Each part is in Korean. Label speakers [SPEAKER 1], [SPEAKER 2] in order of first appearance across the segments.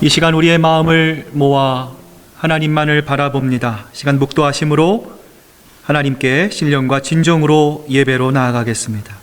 [SPEAKER 1] 이 시간 우리의 마음을 모아 하나님만을 바라봅니다. 시간 묵도하심으로 하나님께 신령과 진정으로 예배로 나아가겠습니다.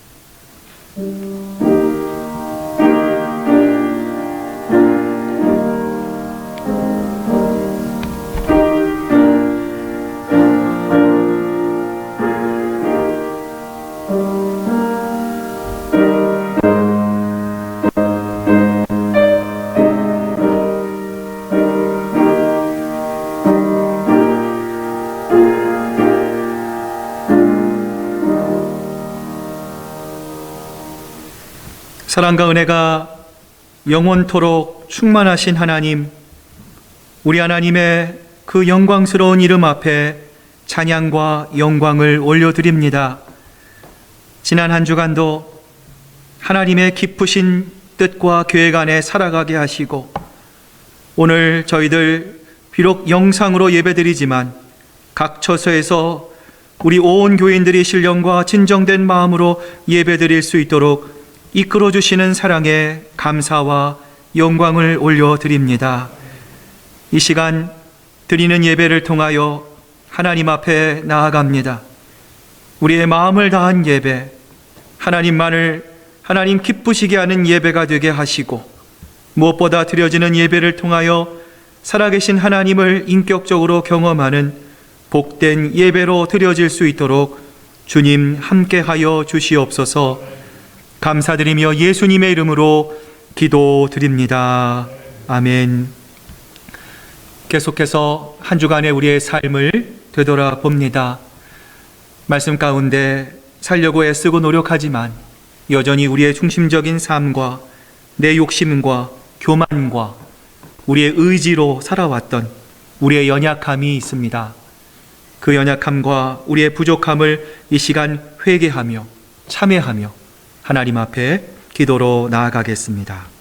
[SPEAKER 1] 사랑과 은혜가 영원토록 충만하신 하나님, 우리 하나님의 그 영광스러운 이름 앞에 찬양과 영광을 올려드립니다. 지난 한 주간도 하나님의 깊으신 뜻과 계획 안에 살아가게 하시고, 오늘 저희들 비록 영상으로 예배드리지만 각 처소에서 우리 온 교인들이 신령과 진정된 마음으로 예배드릴 수 있도록 이끌어주시는 사랑에 감사와 영광을 올려드립니다. 이 시간 드리는 예배를 통하여 하나님 앞에 나아갑니다. 우리의 마음을 다한 예배, 하나님 기쁘시게 하는 예배가 되게 하시고, 무엇보다 드려지는 예배를 통하여 살아계신 하나님을 인격적으로 경험하는 복된 예배로 드려질 수 있도록 주님 함께하여 주시옵소서. 감사드리며 예수님의 이름으로 기도드립니다. 아멘. 계속해서 한 주간의 우리의 삶을 되돌아봅니다. 말씀 가운데 살려고 애쓰고 노력하지만 여전히 우리의 중심적인 삶과 내 욕심과 교만과 우리의 의지로 살아왔던 우리의 연약함이 있습니다. 그 연약함과 우리의 부족함을 이 시간 회개하며 참회하며 하나님 앞에 기도로 나아가겠습니다.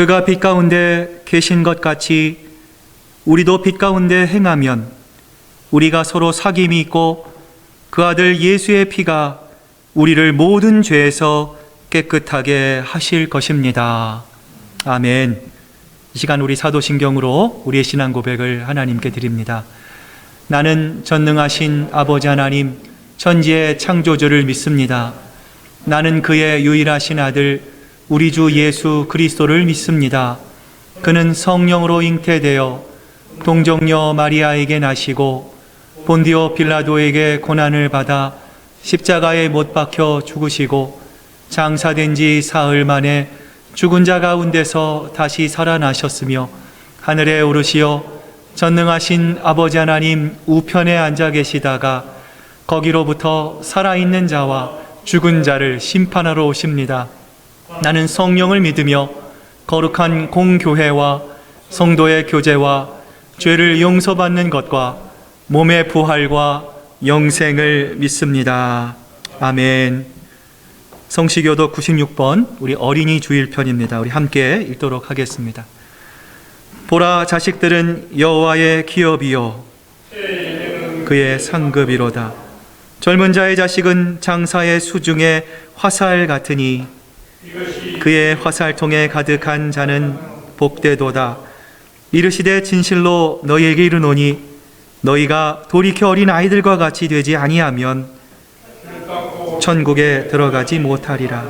[SPEAKER 1] 그가 빛 가운데 계신 것 같이 우리도 빛 가운데 행하면 우리가 서로 사귐이 있고 그 아들 예수의 피가 우리를 모든 죄에서 깨끗하게 하실 것입니다. 아멘. 이 시간 우리 사도신경으로 우리의 신앙 고백을 하나님께 드립니다. 나는 전능하신 아버지 하나님, 천지의 창조주를 믿습니다. 나는 그의 유일하신 아들 우리 주 예수 그리스도를 믿습니다. 그는 성령으로 잉태되어 동정녀 마리아에게 나시고 본디오 빌라도에게 고난을 받아 십자가에 못 박혀 죽으시고 장사된 지 사흘 만에 죽은 자 가운데서 다시 살아나셨으며 하늘에 오르시어 전능하신 아버지 하나님 우편에 앉아 계시다가 거기로부터 살아있는 자와 죽은 자를 심판하러 오십니다. 나는 성령을 믿으며 거룩한 공교회와 성도의 교제와 죄를 용서받는 것과 몸의 부활과 영생을 믿습니다. 아멘. 성시교도 96번 우리 어린이 주일편입니다. 우리 함께 읽도록 하겠습니다. 보라, 자식들은 여호와의 기업이요 그의 상급이로다. 젊은 자의 자식은 장사의 수중의 화살 같으니 그의 화살통에 가득한 자는 복되도다. 이르시되 진실로 너희에게 이르노니 너희가 돌이켜 어린 아이들과 같이 되지 아니하면 천국에 들어가지 못하리라.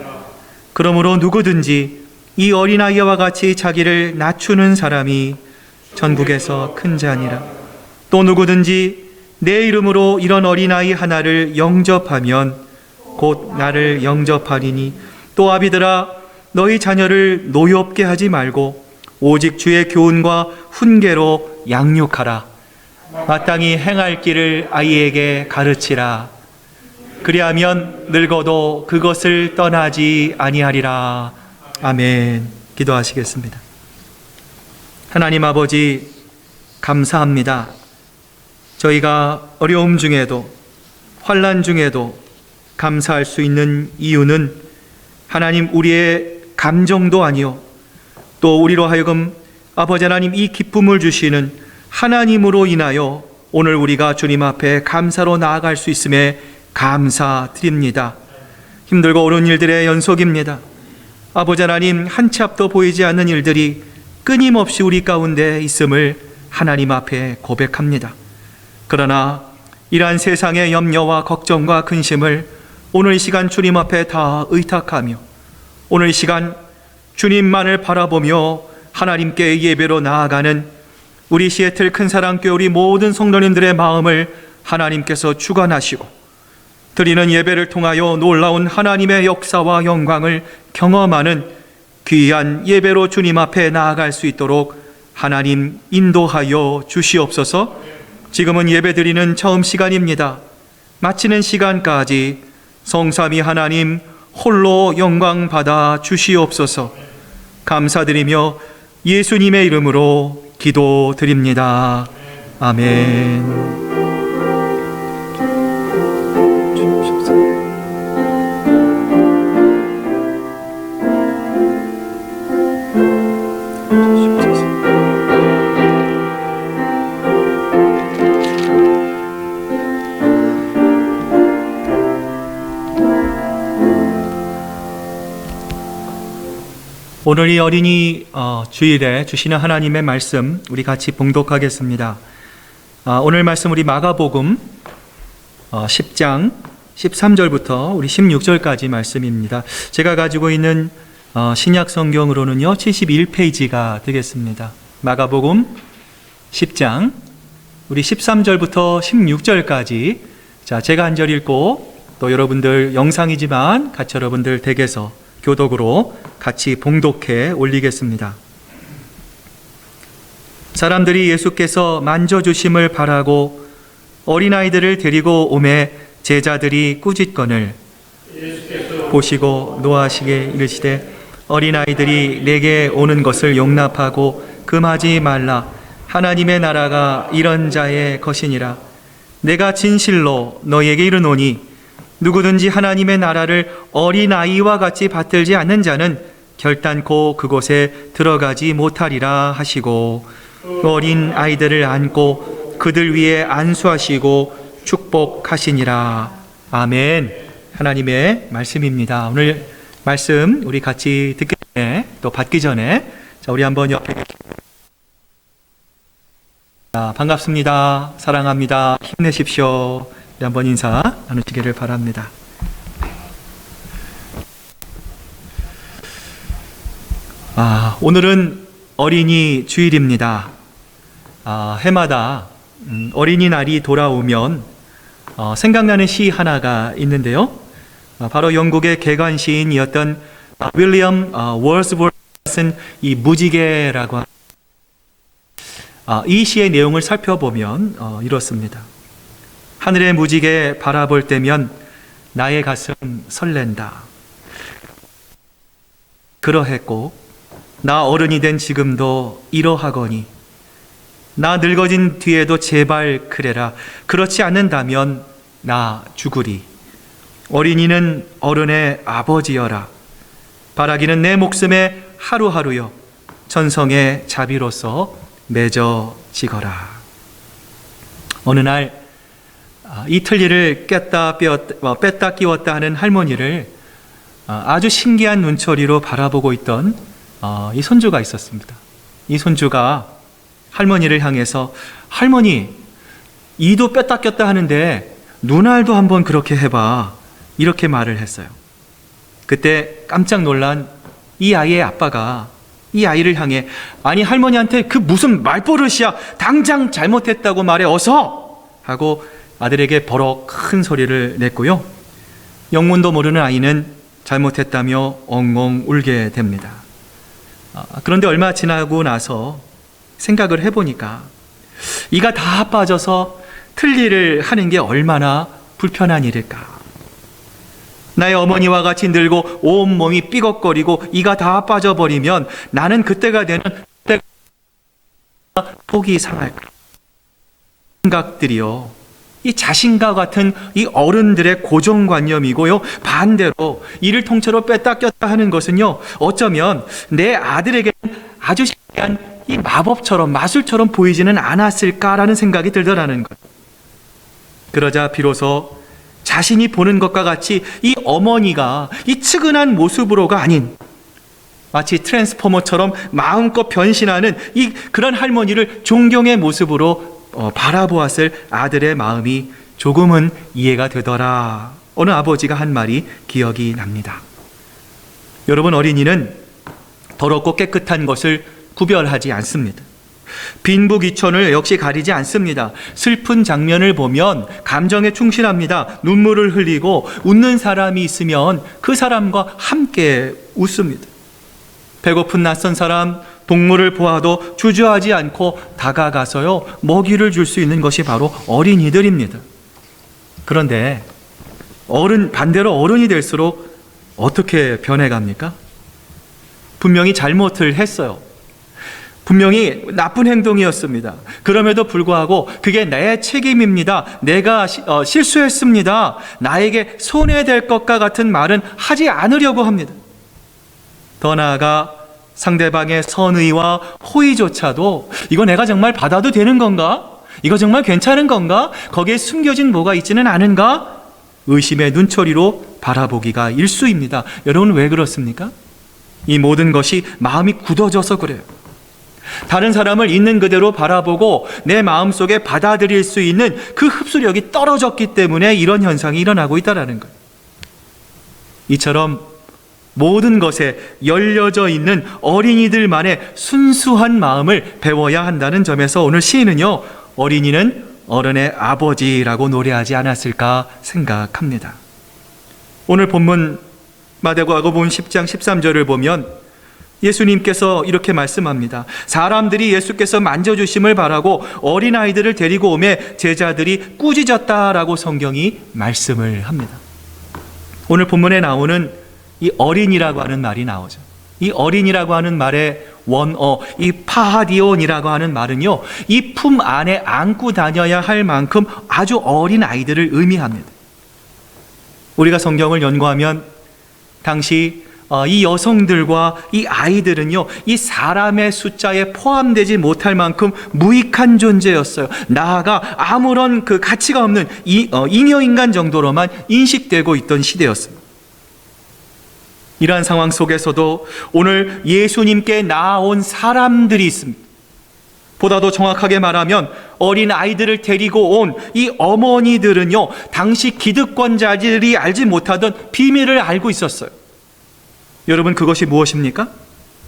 [SPEAKER 1] 그러므로 누구든지 이 어린아이와 같이 자기를 낮추는 사람이 천국에서 큰 자니라. 또 누구든지 내 이름으로 이런 어린아이 하나를 영접하면 곧 나를 영접하리니 또 아비들아 너희 자녀를 노엽게 하지 말고 오직 주의 교훈과 훈계로 양육하라. 마땅히 행할 길을 아이에게 가르치라. 그리하면 늙어도 그것을 떠나지 아니하리라. 아멘. 기도하시겠습니다. 하나님 아버지, 감사합니다. 저희가 어려움 중에도 환난 중에도 감사할 수 있는 이유는 하나님 우리의 감정도 아니요 또 우리로 하여금 아버지 하나님 이 기쁨을 주시는 하나님으로 인하여 오늘 우리가 주님 앞에 감사로 나아갈 수 있음에 감사드립니다. 힘들고 어려운 일들의 연속입니다. 아버지 하나님 한 치 앞도 보이지 않는 일들이 끊임없이 우리 가운데 있음을 하나님 앞에 고백합니다. 그러나 이러한 세상의 염려와 걱정과 근심을 오늘 이 시간 주님 앞에 다 의탁하며 오늘 이 시간 주님만을 바라보며 하나님께 예배로 나아가는 우리 시애틀 큰사랑교회 우리 모든 성도님들의 마음을 하나님께서 주관하시고 드리는 예배를 통하여 놀라운 하나님의 역사와 영광을 경험하는 귀한 예배로 주님 앞에 나아갈 수 있도록 하나님 인도하여 주시옵소서. 지금은 예배드리는 처음 시간입니다. 마치는 시간까지 성삼위 하나님 홀로 영광 받아 주시옵소서. 감사드리며 예수님의 이름으로 기도드립니다. 아멘. 오늘 이 어린이 주일에 주시는 하나님의 말씀 우리 같이 봉독하겠습니다. 오늘 말씀 우리 마가복음 10장 13절부터 우리 16절까지 말씀입니다. 제가 가지고 있는 신약 성경으로는요 71페이지가 되겠습니다. 마가복음 10장 우리 13절부터 16절까지 제가 한 절 읽고 또 여러분들 영상이지만 같이 여러분들 댁에서 교독으로 같이 봉독해 올리겠습니다. 사람들이 예수께서 만져주심을 바라고 어린아이들을 데리고 오매 제자들이 꾸짖거늘 보시고 노하시게 이르시되 어린아이들이 내게 오는 것을 용납하고 금하지 말라. 하나님의 나라가 이런 자의 것이니라. 내가 진실로 너희에게 이르노니 누구든지 하나님의 나라를 어린아이와 같이 받들지 않는 자는 결단코 그곳에 들어가지 못하리라 하시고 어린 아이들을 안고 그들 위에 안수하시고 축복하시니라. 아멘. 하나님의 말씀입니다. 오늘 말씀 우리 같이 듣기 전에 또 받기 전에 우리 한번 옆에 반갑습니다. 사랑합니다. 힘내십시오. 한번 인사 나누시기를 바랍니다. 오늘은 어린이 주일입니다. 해마다 어린이날이 돌아오면 생각나는 시 하나가 있는데요. 바로 영국의 개관 시인이었던 윌리엄 월스워스가 쓴 이 무지개라고 이 시의 내용을 살펴보면 이렇습니다. 하늘의 무지개 바라볼 때면 나의 가슴 설렌다. 그러했고 나 어른이 된 지금도 이러하거니 나 늙어진 뒤에도 제발 그래라. 그렇지 않는다면 나 죽으리. 어린이는 어른의 아버지여라. 바라기는 내 목숨에 하루하루여 천성의 자비로서 맺어지거라. 어느 날 이틀니를 뺐다 끼웠다 하는 할머니를 아주 신기한 눈초리로 바라보고 있던 이 손주가 있었습니다. 이 손주가 할머니를 향해서 할머니, 이도 뺐다 꼈다 하는데 눈알도 한번 그렇게 해봐. 이렇게 말을 했어요. 그때 깜짝 놀란 이 아이의 아빠가 이 아이를 향해 아니 할머니한테 그 무슨 말버릇이야. 당장 잘못했다고 말해 어서 하고 아들에게 버럭 큰 소리를 냈고요. 영문도 모르는 아이는 잘못했다며 엉엉 울게 됩니다. 그런데 얼마 지나고 나서 생각을 해보니까 이가 다 빠져서 틀니를 하는 게 얼마나 불편한 일일까. 나의 어머니와 같이 늙고 온몸이 삐걱거리고 이가 다 빠져버리면 나는 그때가 되는 속이 상할까. 생각들이요, 이 자신과 같은 이 어른들의 고정관념이고요, 반대로 이를 통째로 뺐다 꼈다 하는 것은요, 어쩌면 내 아들에게는 아주 신기한 이 마법처럼 마술처럼 보이지는 않았을까라는 생각이 들더라는 것. 그러자 비로소 자신이 보는 것과 같이 이 어머니가 이 측은한 모습으로가 아닌 마치 트랜스포머처럼 마음껏 변신하는 이 그런 할머니를 존경의 모습으로 바라보았을 아들의 마음이 조금은 이해가 되더라. 어느 아버지가 한 말이 기억이 납니다. 여러분, 어린이는 더럽고 깨끗한 것을 구별하지 않습니다. 빈부귀천을 역시 가리지 않습니다. 슬픈 장면을 보면 감정에 충실합니다. 눈물을 흘리고 웃는 사람이 있으면 그 사람과 함께 웃습니다. 배고픈 낯선 사람, 동물을 보아도 주저하지 않고 다가가서요, 먹이를 줄 수 있는 것이 바로 어린이들입니다. 그런데 반대로 어른이 될수록 어떻게 변해갑니까? 분명히 잘못을 했어요. 분명히 나쁜 행동이었습니다. 그럼에도 불구하고 그게 내 책임입니다. 내가 실수했습니다. 나에게 손해될 것과 같은 말은 하지 않으려고 합니다. 더 나아가 상대방의 선의와 호의조차도 이거 내가 정말 받아도 되는 건가? 이거 정말 괜찮은 건가? 거기에 숨겨진 뭐가 있지는 않은가? 의심의 눈초리로 바라보기가 일쑤입니다. 여러분, 왜 그렇습니까? 이 모든 것이 마음이 굳어져서 그래요. 다른 사람을 있는 그대로 바라보고 내 마음속에 받아들일 수 있는 그 흡수력이 떨어졌기 때문에 이런 현상이 일어나고 있다는 거예요. 이처럼 모든 것에 열려져 있는 어린이들만의 순수한 마음을 배워야 한다는 점에서 오늘 시인은요, 어린이는 어른의 아버지라고 노래하지 않았을까 생각합니다. 오늘 본문 마태복음 10장 13절을 보면 예수님께서 이렇게 말씀합니다. 사람들이 예수께서 만져주심을 바라고 어린아이들을 데리고 오매 제자들이 꾸짖었다라고 성경이 말씀을 합니다. 오늘 본문에 나오는 이 어린이라고 하는 말이 나오죠. 이 어린이라고 하는 말의 원어, 이 파하디온이라고 하는 말은요, 이 품 안에 안고 다녀야 할 만큼 아주 어린 아이들을 의미합니다. 우리가 성경을 연구하면 당시 이 여성들과 이 아이들은요, 이 사람의 숫자에 포함되지 못할 만큼 무익한 존재였어요. 나아가 아무런 그 가치가 없는 잉여인간 정도로만 인식되고 있던 시대였습니다. 이러한 상황 속에서도 오늘 예수님께 나아온 사람들이 있습니다. 보다도 정확하게 말하면 어린 아이들을 데리고 온 이 어머니들은요, 당시 기득권자들이 알지 못하던 비밀을 알고 있었어요. 여러분, 그것이 무엇입니까?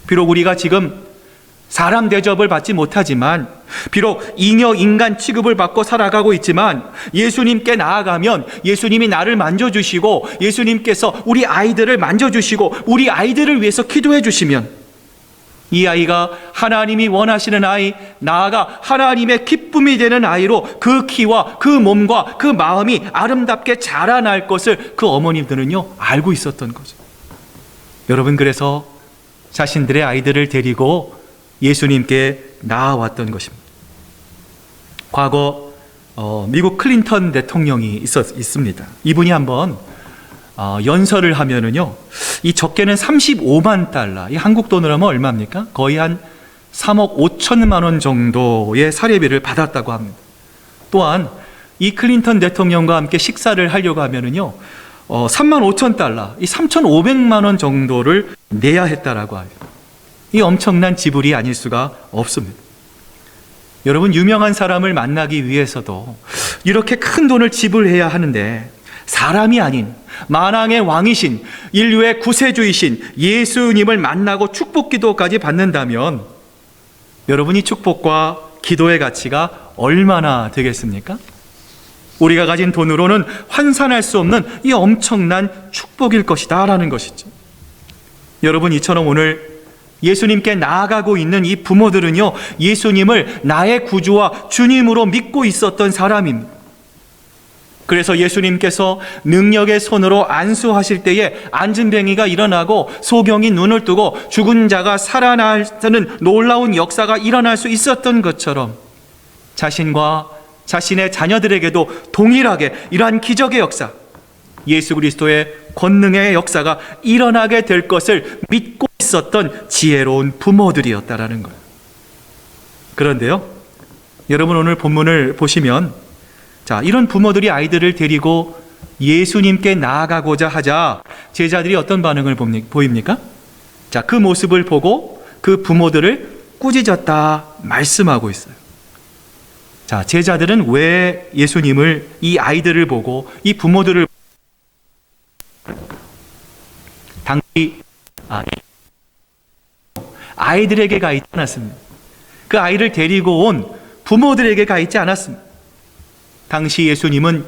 [SPEAKER 1] 비록 우리가 지금 사람 대접을 받지 못하지만, 비록 잉여 인간 취급을 받고 살아가고 있지만, 예수님께 나아가면 예수님이 나를 만져주시고 예수님께서 우리 아이들을 만져주시고 우리 아이들을 위해서 기도해 주시면 이 아이가 하나님이 원하시는 아이, 나아가 하나님의 기쁨이 되는 아이로 그 키와 그 몸과 그 마음이 아름답게 자라날 것을 그 어머님들은요, 알고 있었던 거죠. 여러분, 그래서 자신들의 아이들을 데리고 예수님께 나아왔던 것입니다. 과거 미국 클린턴 대통령이 있습니다. 이분이 한번 연설을 하면은요, 이 적게는 35만 달러, 이 한국 돈으로 하면 얼마입니까? 거의 한 3억 5천만 원 정도의 사례비를 받았다고 합니다. 또한 이 클린턴 대통령과 함께 식사를 하려고 하면은요, 3만 5천 달러, 이 3,500만 원 정도를 내야 했다라고 하죠. 이 엄청난 지불이 아닐 수가 없습니다. 여러분, 유명한 사람을 만나기 위해서도 이렇게 큰 돈을 지불해야 하는데, 사람이 아닌 만왕의 왕이신 인류의 구세주이신 예수님을 만나고 축복 기도까지 받는다면 여러분, 이 축복과 기도의 가치가 얼마나 되겠습니까? 우리가 가진 돈으로는 환산할 수 없는 이 엄청난 축복일 것이다 라는 것이죠. 여러분, 이처럼 오늘 예수님께 나아가고 있는 이 부모들은요, 예수님을 나의 구주와 주님으로 믿고 있었던 사람입니다. 그래서 예수님께서 능력의 손으로 안수하실 때에 안진뱅이가 일어나고 소경이 눈을 뜨고 죽은 자가 살아나는 놀라운 역사가 일어날 수 있었던 것처럼 자신과 자신의 자녀들에게도 동일하게 이러한 기적의 역사, 예수 그리스도의 권능의 역사가 일어나게 될 것을 믿고 있었던 지혜로운 부모들이었다라는 거예요. 그런데요, 여러분 오늘 본문을 보시면 이런 부모들이 아이들을 데리고 예수님께 나아가고자 하자 제자들이 어떤 반응을 보입니까? 그 모습을 보고 그 부모들을 꾸짖었다 말씀하고 있어요. 제자들은 왜 예수님을, 이 아이들을 보고 이 부모들을 당시 아이들에게 가 있지 않았습니다. 그 아이를 데리고 온 부모들에게 가 있지 않았습니다. 당시 예수님은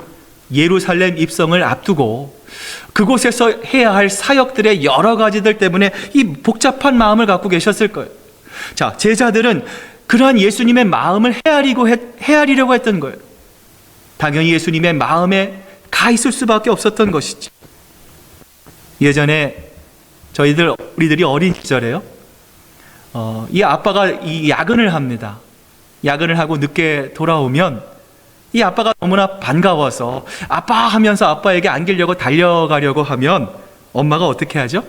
[SPEAKER 1] 예루살렘 입성을 앞두고 그곳에서 해야 할 사역들의 여러 가지들 때문에 이 복잡한 마음을 갖고 계셨을 거예요. 제자들은 그러한 예수님의 마음을 헤아리려고 했던 거예요. 당연히 예수님의 마음에 가 있을 수밖에 없었던 것이죠. 예전에 우리들이 어린 시절에요, 이 아빠가 이 야근을 합니다. 야근을 하고 늦게 돌아오면 이 아빠가 너무나 반가워서 아빠 하면서 아빠에게 안기려고 달려가려고 하면 엄마가 어떻게 하죠?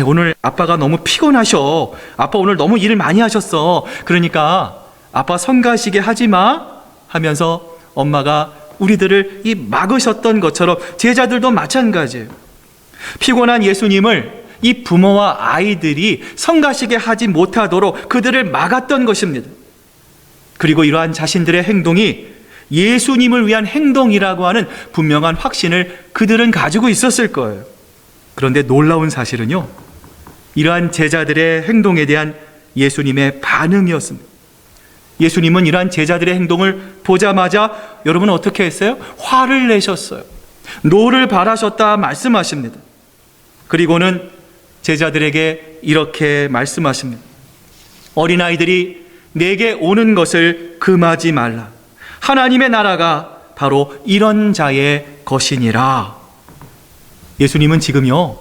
[SPEAKER 1] 오늘 아빠가 너무 피곤하셔. 아빠 오늘 너무 일을 많이 하셨어. 그러니까 아빠 성가시게 하지 마 하면서 엄마가 우리들을 막으셨던 것처럼 제자들도 마찬가지예요. 피곤한 예수님을 이 부모와 아이들이 성가시게 하지 못하도록 그들을 막았던 것입니다. 그리고 이러한 자신들의 행동이 예수님을 위한 행동이라고 하는 분명한 확신을 그들은 가지고 있었을 거예요. 그런데 놀라운 사실은요, 이러한 제자들의 행동에 대한 예수님의 반응이었습니다. 예수님은 이러한 제자들의 행동을 보자마자 여러분 어떻게 했어요? 화를 내셨어요. 노를 바라셨다 말씀하십니다. 그리고는 제자들에게 이렇게 말씀하십니다. 어린아이들이 내게 오는 것을 금하지 말라. 하나님의 나라가 바로 이런 자의 것이니라. 예수님은 지금요,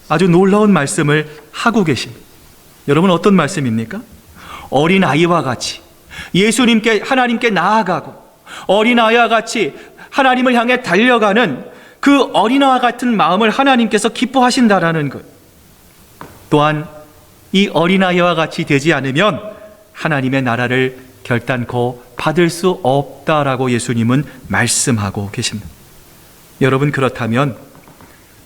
[SPEAKER 1] 아주 놀라운 말씀을 하고 계십니다. 여러분 어떤 말씀입니까? 어린아이와 같이 하나님께 나아가고 어린아이와 같이 하나님을 향해 달려가는 그 어린아이와 같은 마음을 하나님께서 기뻐하신다라는 것. 또한 이 어린아이와 같이 되지 않으면 하나님의 나라를 결단코 받을 수 없다라고 예수님은 말씀하고 계십니다. 여러분, 그렇다면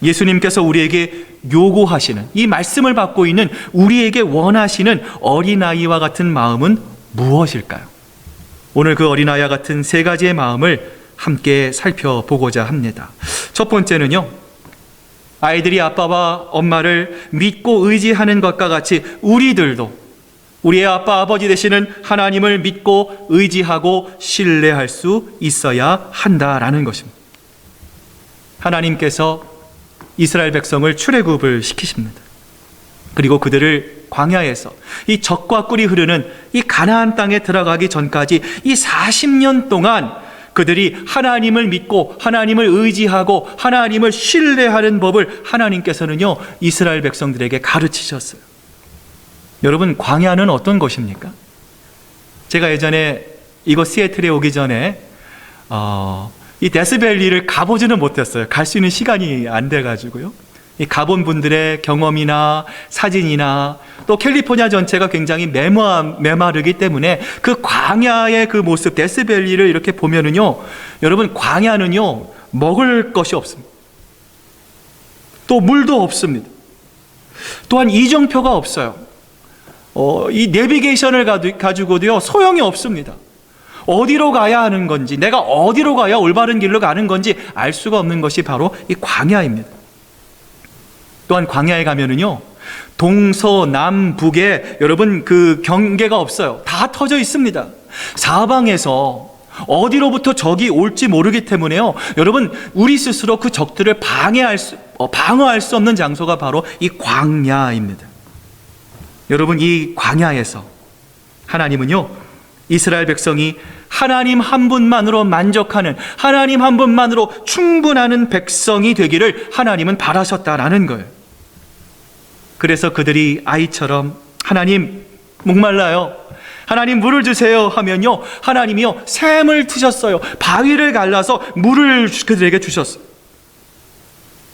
[SPEAKER 1] 예수님께서 우리에게 요구하시는, 이 말씀을 받고 있는 우리에게 원하시는 어린아이와 같은 마음은 무엇일까요? 오늘 그 어린아이와 같은 세 가지의 마음을 함께 살펴보고자 합니다. 첫 번째는요, 아이들이 아빠와 엄마를 믿고 의지하는 것과 같이 우리들도 우리의 아빠 아버지 되시는 하나님을 믿고 의지하고 신뢰할 수 있어야 한다라는 것입니다. 하나님께서 이스라엘 백성을 출애굽을 시키십니다. 그리고 그들을 광야에서 이 젖과 꿀이 흐르는 이 가나안 땅에 들어가기 전까지 이 40년 동안 그들이 하나님을 믿고 하나님을 의지하고 하나님을 신뢰하는 법을 하나님께서는요, 이스라엘 백성들에게 가르치셨어요. 여러분, 광야는 어떤 곳입니까? 제가 예전에 이곳 시애틀에 오기 전에 이 데스밸리를 가보지는 못했어요. 갈 수 있는 시간이 안 돼가지고요. 이 가본 분들의 경험이나 사진이나 또 캘리포니아 전체가 굉장히 메마르기 때문에 그 광야의 그 모습, 데스밸리를 이렇게 보면은요, 여러분, 광야는요, 먹을 것이 없습니다. 또 물도 없습니다. 또한 이정표가 없어요. 이 내비게이션을 가지고도요, 소용이 없습니다. 어디로 가야 하는 건지, 내가 어디로 가야 올바른 길로 가는 건지 알 수가 없는 것이 바로 이 광야입니다. 또한 광야에 가면은요, 동서남북에 여러분 그 경계가 없어요. 다 터져 있습니다. 사방에서 어디로부터 적이 올지 모르기 때문에요. 여러분, 우리 스스로 그 적들을 방어할 수 없는 장소가 바로 이 광야입니다. 여러분, 이 광야에서 하나님은요, 이스라엘 백성이 하나님 한 분만으로 만족하는, 하나님 한 분만으로 충분하는 백성이 되기를 하나님은 바라셨다라는 거예요. 그래서 그들이 아이처럼 하나님 목말라요, 하나님 물을 주세요 하면요, 하나님이요 샘을 트셨어요. 바위를 갈라서 물을 그들에게 주셨어요.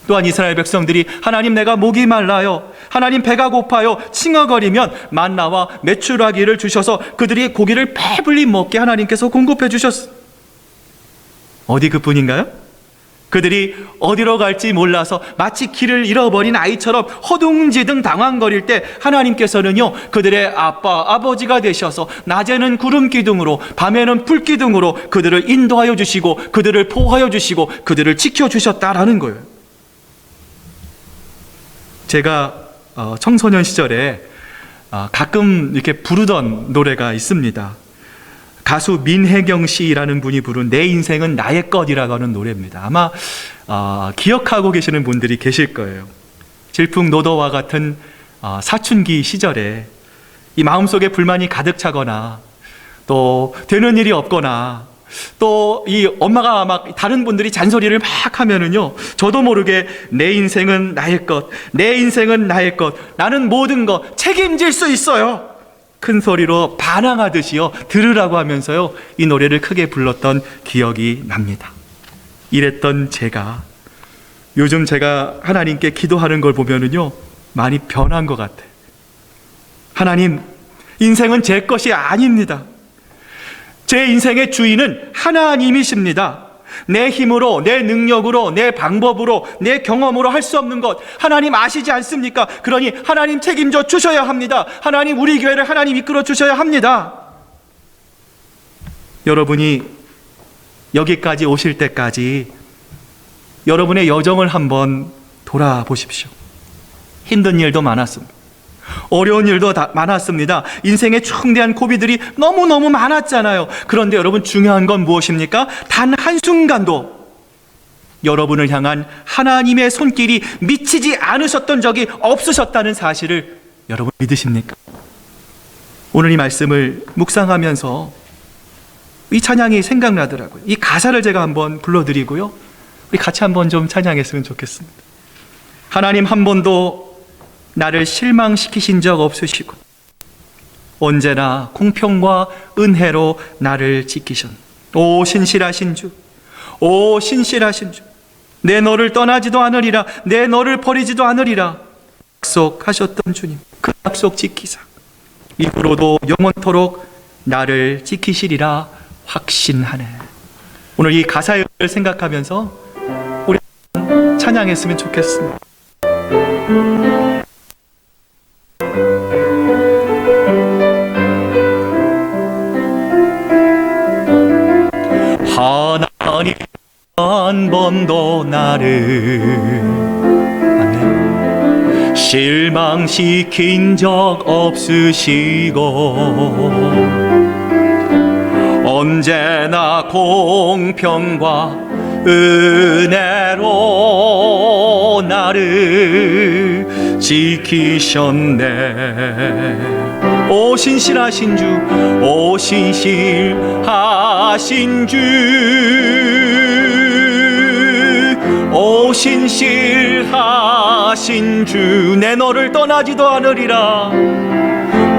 [SPEAKER 1] 또한 이스라엘 백성들이 하나님 내가 목이 말라요, 하나님 배가 고파요 칭얼거리면 만나와 메추라기를 주셔서 그들이 고기를 배불리 먹게 하나님께서 공급해 주셨어요. 어디 그뿐인가요? 그들이 어디로 갈지 몰라서 마치 길을 잃어버린 아이처럼 허둥지둥 당황거릴 때 하나님께서는요 그들의 아버지가 되셔서 낮에는 구름 기둥으로 밤에는 불 기둥으로 그들을 인도하여 주시고 그들을 보호하여 주시고 그들을 지켜주셨다라는 거예요. 제가 청소년 시절에 가끔 이렇게 부르던 노래가 있습니다. 가수 민혜경 씨라는 분이 부른 내 인생은 나의 것이라고 하는 노래입니다. 아마 기억하고 계시는 분들이 계실 거예요. 질풍노도와 같은 사춘기 시절에 이 마음속에 불만이 가득 차거나 또 되는 일이 없거나 또 이 엄마가 막 다른 분들이 잔소리를 막 하면은요, 저도 모르게 내 인생은 나의 것, 내 인생은 나의 것, 나는 모든 것 책임질 수 있어요, 큰 소리로 반항하듯이요 들으라고 하면서요 이 노래를 크게 불렀던 기억이 납니다. 이랬던 제가 요즘 제가 하나님께 기도하는 걸 보면은요 많이 변한 것 같아요. 하나님, 인생은 제 것이 아닙니다. 제 인생의 주인은 하나님이십니다. 내 힘으로, 내 능력으로, 내 방법으로, 내 경험으로 할 수 없는 것 하나님 아시지 않습니까? 그러니 하나님 책임져 주셔야 합니다. 하나님 우리 교회를 하나님 이끌어 주셔야 합니다. 여러분이 여기까지 오실 때까지 여러분의 여정을 한번 돌아보십시오. 힘든 일도 많았습니다. 어려운 일도 많았습니다. 인생에 중대한 고비들이 너무너무 많았잖아요. 그런데 여러분, 중요한 건 무엇입니까? 단 한순간도 여러분을 향한 하나님의 손길이 미치지 않으셨던 적이 없으셨다는 사실을 여러분 믿으십니까? 오늘 이 말씀을 묵상하면서 이 찬양이 생각나더라고요. 이 가사를 제가 한번 불러드리고요, 우리 같이 한번 좀 찬양했으면 좋겠습니다. 하나님 한 번도 나를 실망시키신 적 없으시고 언제나 공평과 은혜로 나를 지키셨네. 오 신실하신 주, 오 신실하신 주, 내 너를 떠나지도 않으리라, 내 너를 버리지도 않으리라 약속하셨던 주님, 그 약속 지키사 이후로도 영원토록 나를 지키시리라 확신하네. 오늘 이 가사를 생각하면서 우리 찬양했으면 좋겠습니다. 하나님 한 번도 나를 아멘 실망시킨 적 없으시고 언제나 공평과 은혜로 나를 지키셨네. 오 신실하신 주, 오 신실하신 주, 오 신실하신 주, 내 너를 떠나지도 않으리라,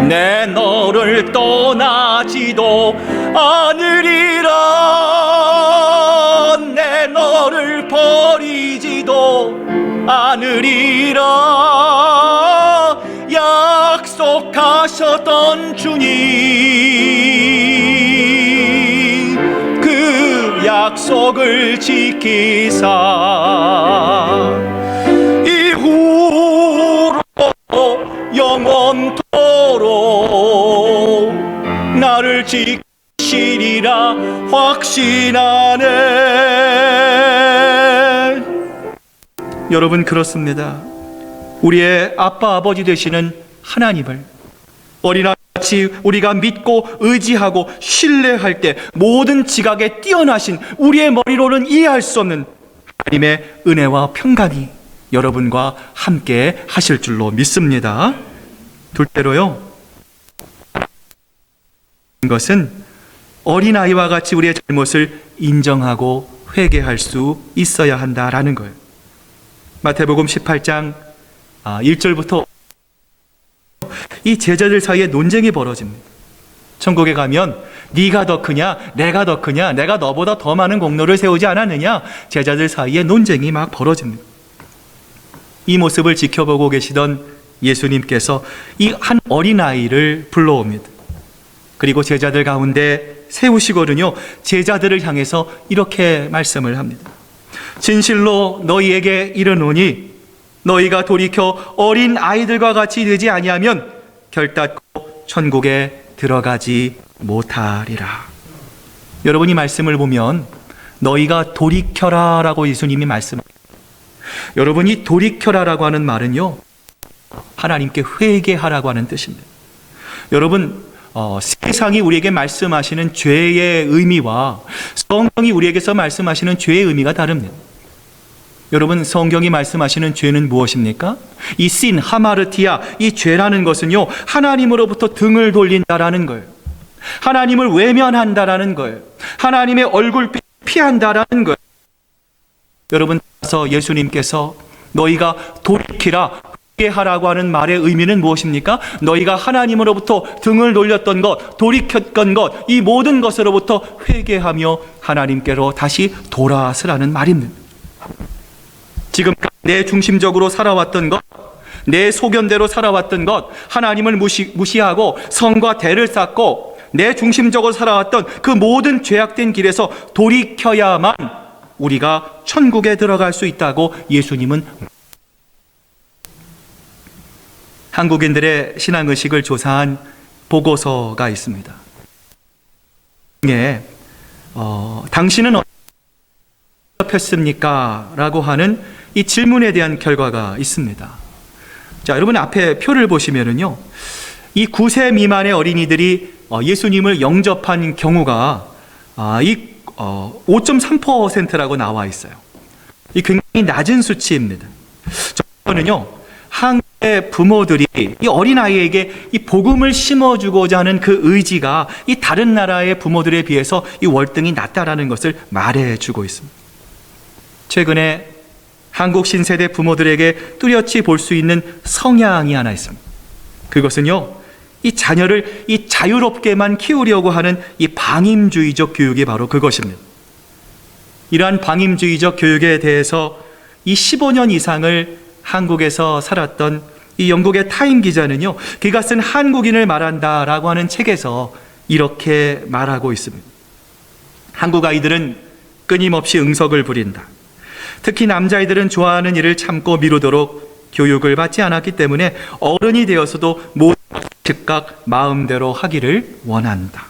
[SPEAKER 1] 내 너를 떠나지도 않으리라, 내 너를 버리지도 않으리라 약속하셨던 주님, 그 약속을 지키사 이후로 영원토록 나를 지키시리라 확신하네. 여러분, 그렇습니다. 우리의 아빠 아버지 되시는 하나님을 어린아이처럼 같이 우리가 믿고 의지하고 신뢰할 때 모든 지각에 뛰어나신 우리의 머리로는 이해할 수 없는 하나님의 은혜와 평강이 여러분과 함께 하실 줄로 믿습니다. 둘째로요, 것은 어린아이와 같이 우리의 잘못을 인정하고 회개할 수 있어야 한다라는 거예요. 마태복음 18장 1절부터 이 제자들 사이에 논쟁이 벌어집니다. 천국에 가면 네가 더 크냐, 내가 더 크냐, 내가 너보다 더 많은 공로를 세우지 않았느냐, 제자들 사이에 논쟁이 막 벌어집니다. 이 모습을 지켜보고 계시던 예수님께서 이 한 어린아이를 불러옵니다. 그리고 제자들 가운데 세우시거든요, 제자들을 향해서 이렇게 말씀을 합니다. 진실로 너희에게 이르노니 너희가 돌이켜 어린 아이들과 같이 되지 아니하면 결단코 천국에 들어가지 못하리라. 여러분, 이 말씀을 보면 너희가 돌이켜라 라고 예수님이 말씀합니다. 여러분이 돌이켜라라고 하는 말은요, 하나님께 회개하라고 하는 뜻입니다. 여러분, 세상이 우리에게 말씀하시는 죄의 의미와 성경이 우리에게서 말씀하시는 죄의 의미가 다릅니다. 여러분, 성경이 말씀하시는 죄는 무엇입니까? 이 신, 하마르티아, 이 죄라는 것은요, 하나님으로부터 등을 돌린다라는 거예요. 하나님을 외면한다라는 거예요. 하나님의 얼굴 피한다라는 거예요. 여러분, 그래서 예수님께서 너희가 돌이키라, 회개하라고 하는 말의 의미는 무엇입니까? 너희가 하나님으로부터 등을 돌렸던 것, 돌이켰던 것, 이 모든 것으로부터 회개하며 하나님께로 다시 돌아서라는 말입니다. 지금 내 중심적으로 살아왔던 것, 내 소견대로 살아왔던 것, 하나님을 무시하고 성과 대를 쌓고 내 중심적으로 살아왔던 그 모든 죄악된 길에서 돌이켜야만 우리가 천국에 들어갈 수 있다고 예수님은. 한국인들의 신앙의식을 조사한 보고서가 있습니다. 당신은 어떻게 했습니까? 라고 하는 이 질문에 대한 결과가 있습니다. 자, 여러분 앞에 표를 보시면은요, 이 9세 미만의 어린이들이 예수님을 영접한 경우가 5.3%라고 나와 있어요. 이 굉장히 낮은 수치입니다. 저는요, 한국의 부모들이 이 어린아이에게 이 복음을 심어주고자 하는 그 의지가 이 다른 나라의 부모들에 비해서 이 월등히 낮다라는 것을 말해주고 있습니다. 최근에 한국 신세대 부모들에게 뚜렷이 볼 수 있는 성향이 하나 있습니다. 그것은요, 이 자녀를 이 자유롭게만 키우려고 하는 이 방임주의적 교육이 바로 그것입니다. 이러한 방임주의적 교육에 대해서 이 15년 이상을 한국에서 살았던 이 영국의 타임 기자는요, 그가 쓴 한국인을 말한다라고 하는 책에서 이렇게 말하고 있습니다. 한국 아이들은 끊임없이 응석을 부린다. 특히 남자아이들은 좋아하는 일을 참고 미루도록 교육을 받지 않았기 때문에 어른이 되어서도 모든 즉각 마음대로 하기를 원한다.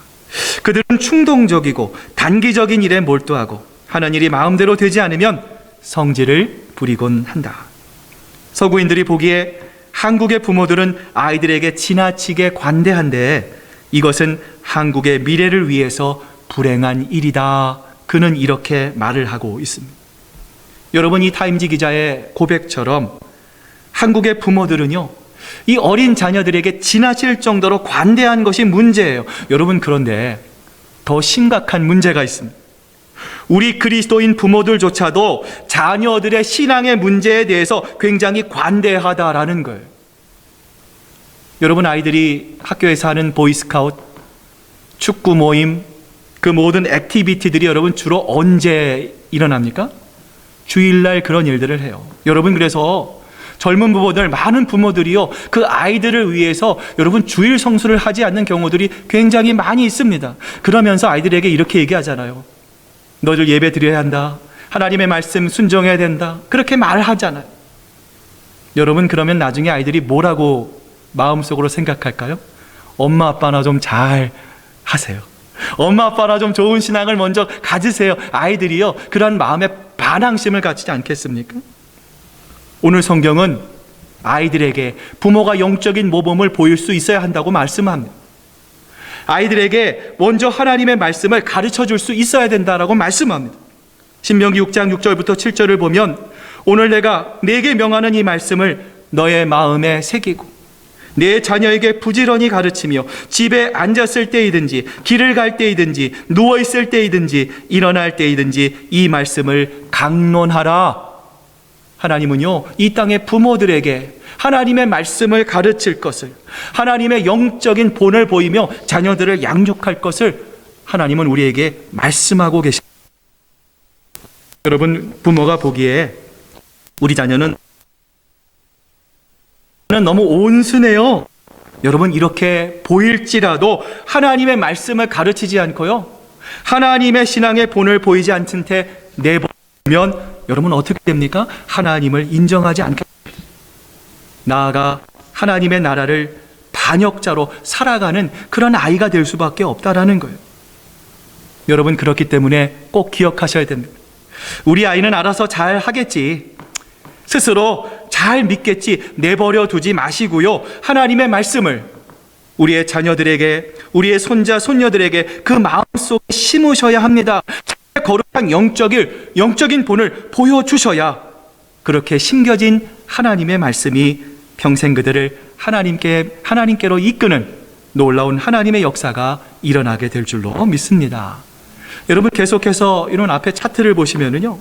[SPEAKER 1] 그들은 충동적이고 단기적인 일에 몰두하고 하는 일이 마음대로 되지 않으면 성질을 부리곤 한다. 서구인들이 보기에 한국의 부모들은 아이들에게 지나치게 관대한데 이것은 한국의 미래를 위해서 불행한 일이다. 그는 이렇게 말을 하고 있습니다. 여러분, 이 타임지 기자의 고백처럼 한국의 부모들은요, 이 어린 자녀들에게 지나칠 정도로 관대한 것이 문제예요. 여러분, 그런데 더 심각한 문제가 있습니다. 우리 그리스도인 부모들조차도 자녀들의 신앙의 문제에 대해서 굉장히 관대하다라는 거예요. 여러분, 아이들이 학교에서 하는 보이스카우트, 축구 모임, 그 모든 액티비티들이 여러분 주로 언제 일어납니까? 주일날 그런 일들을 해요. 여러분, 그래서 젊은 부모들, 많은 부모들이요, 그 아이들을 위해서 여러분 주일 성수를 하지 않는 경우들이 굉장히 많이 있습니다. 그러면서 아이들에게 이렇게 얘기하잖아요. 너들 예배 드려야 한다. 하나님의 말씀 순종해야 된다. 그렇게 말하잖아요. 여러분, 그러면 나중에 아이들이 뭐라고 마음속으로 생각할까요? 엄마 아빠나 좀 잘 하세요. 엄마 아빠나 좀 좋은 신앙을 먼저 가지세요. 아이들이요, 그런 마음의 반항심을 갖지 않겠습니까? 오늘 성경은 아이들에게 부모가 영적인 모범을 보일 수 있어야 한다고 말씀합니다. 아이들에게 먼저 하나님의 말씀을 가르쳐 줄 수 있어야 된다라고 말씀합니다. 신명기 6장 6절부터 7절을 보면 오늘 내가 네게 명하는 이 말씀을 너의 마음에 새기고 내 자녀에게 부지런히 가르치며 집에 앉았을 때이든지 길을 갈 때이든지 누워있을 때이든지 일어날 때이든지 이 말씀을 강론하라. 하나님은요, 이 땅의 부모들에게 하나님의 말씀을 가르칠 것을, 하나님의 영적인 본을 보이며 자녀들을 양육할 것을 하나님은 우리에게 말씀하고 계십니다. 여러분, 부모가 보기에 우리 자녀는 너무 온순해요. 여러분, 이렇게 보일지라도 하나님의 말씀을 가르치지 않고요, 하나님의 신앙의 본을 보이지 않은 채 내버리면 여러분 어떻게 됩니까? 하나님을 인정하지 않게 됩니다. 나아가 하나님의 나라를 반역자로 살아가는 그런 아이가 될 수밖에 없다라는 거예요. 여러분, 그렇기 때문에 꼭 기억하셔야 됩니다. 우리 아이는 알아서 잘 하겠지, 스스로 잘 믿겠지, 내버려 두지 마시고요, 하나님의 말씀을 우리의 자녀들에게, 우리의 손자 손녀들에게 그 마음속에 심으셔야 합니다. 거룩한 영적인 본을 보여주셔야 그렇게 심겨진 하나님의 말씀이 평생 그들을 하나님께로 이끄는 놀라운 하나님의 역사가 일어나게 될 줄로 믿습니다. 여러분, 계속해서 이런 앞에 차트를 보시면은요,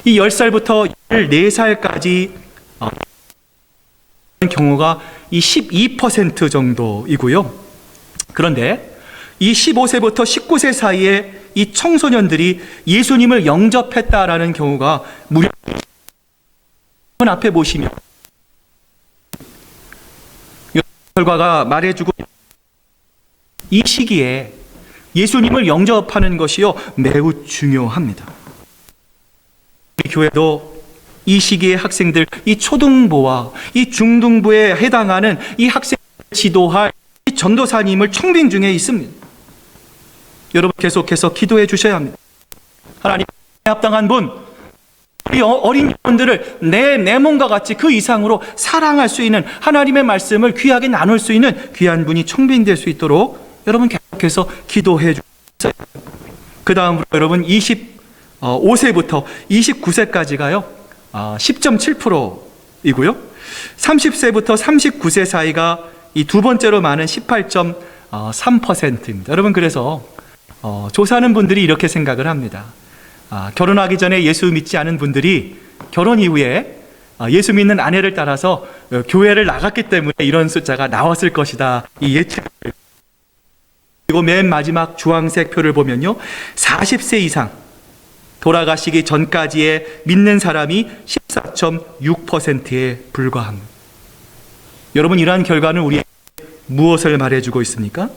[SPEAKER 1] 이 10살부터 14살까지 경우가 이 12% 정도이고요. 그런데 이 15세부터 19세 사이에 이 청소년들이 예수님을 영접했다라는 경우가 무려 앞에 보시면 결과가 말해주고, 이 시기에 예수님을 영접하는 것이요 매우 중요합니다. 우리 교회도 이 시기의 학생들, 이 초등부와 이 중등부에 해당하는 이 학생을 지도할 이 전도사님을 청빙 중에 있습니다. 여러분, 계속해서 기도해 주셔야 합니다. 하나님, 합당한 분, 이 어린 영혼들을 내 몸과 같이 그 이상으로 사랑할 수 있는, 하나님의 말씀을 귀하게 나눌 수 있는 귀한 분이 청빙될 수 있도록 여러분 계속해서 기도해 주세요. 그 다음으로 여러분 25세부터 29세까지가요 10.7%이고요 30세부터 39세 사이가 이 두 번째로 많은 18.3%입니다. 여러분, 그래서 조사하는 분들이 이렇게 생각을 합니다. 결혼하기 전에 예수 믿지 않은 분들이 결혼 이후에 예수 믿는 아내를 따라서 교회를 나갔기 때문에 이런 숫자가 나왔을 것이다, 이 예측. 그리고 맨 마지막 주황색 표를 보면요, 40세 이상 돌아가시기 전까지의 믿는 사람이 14.6%에 불과합니다. 여러분, 이러한 결과는 우리에게 무엇을 말해주고 있습니까?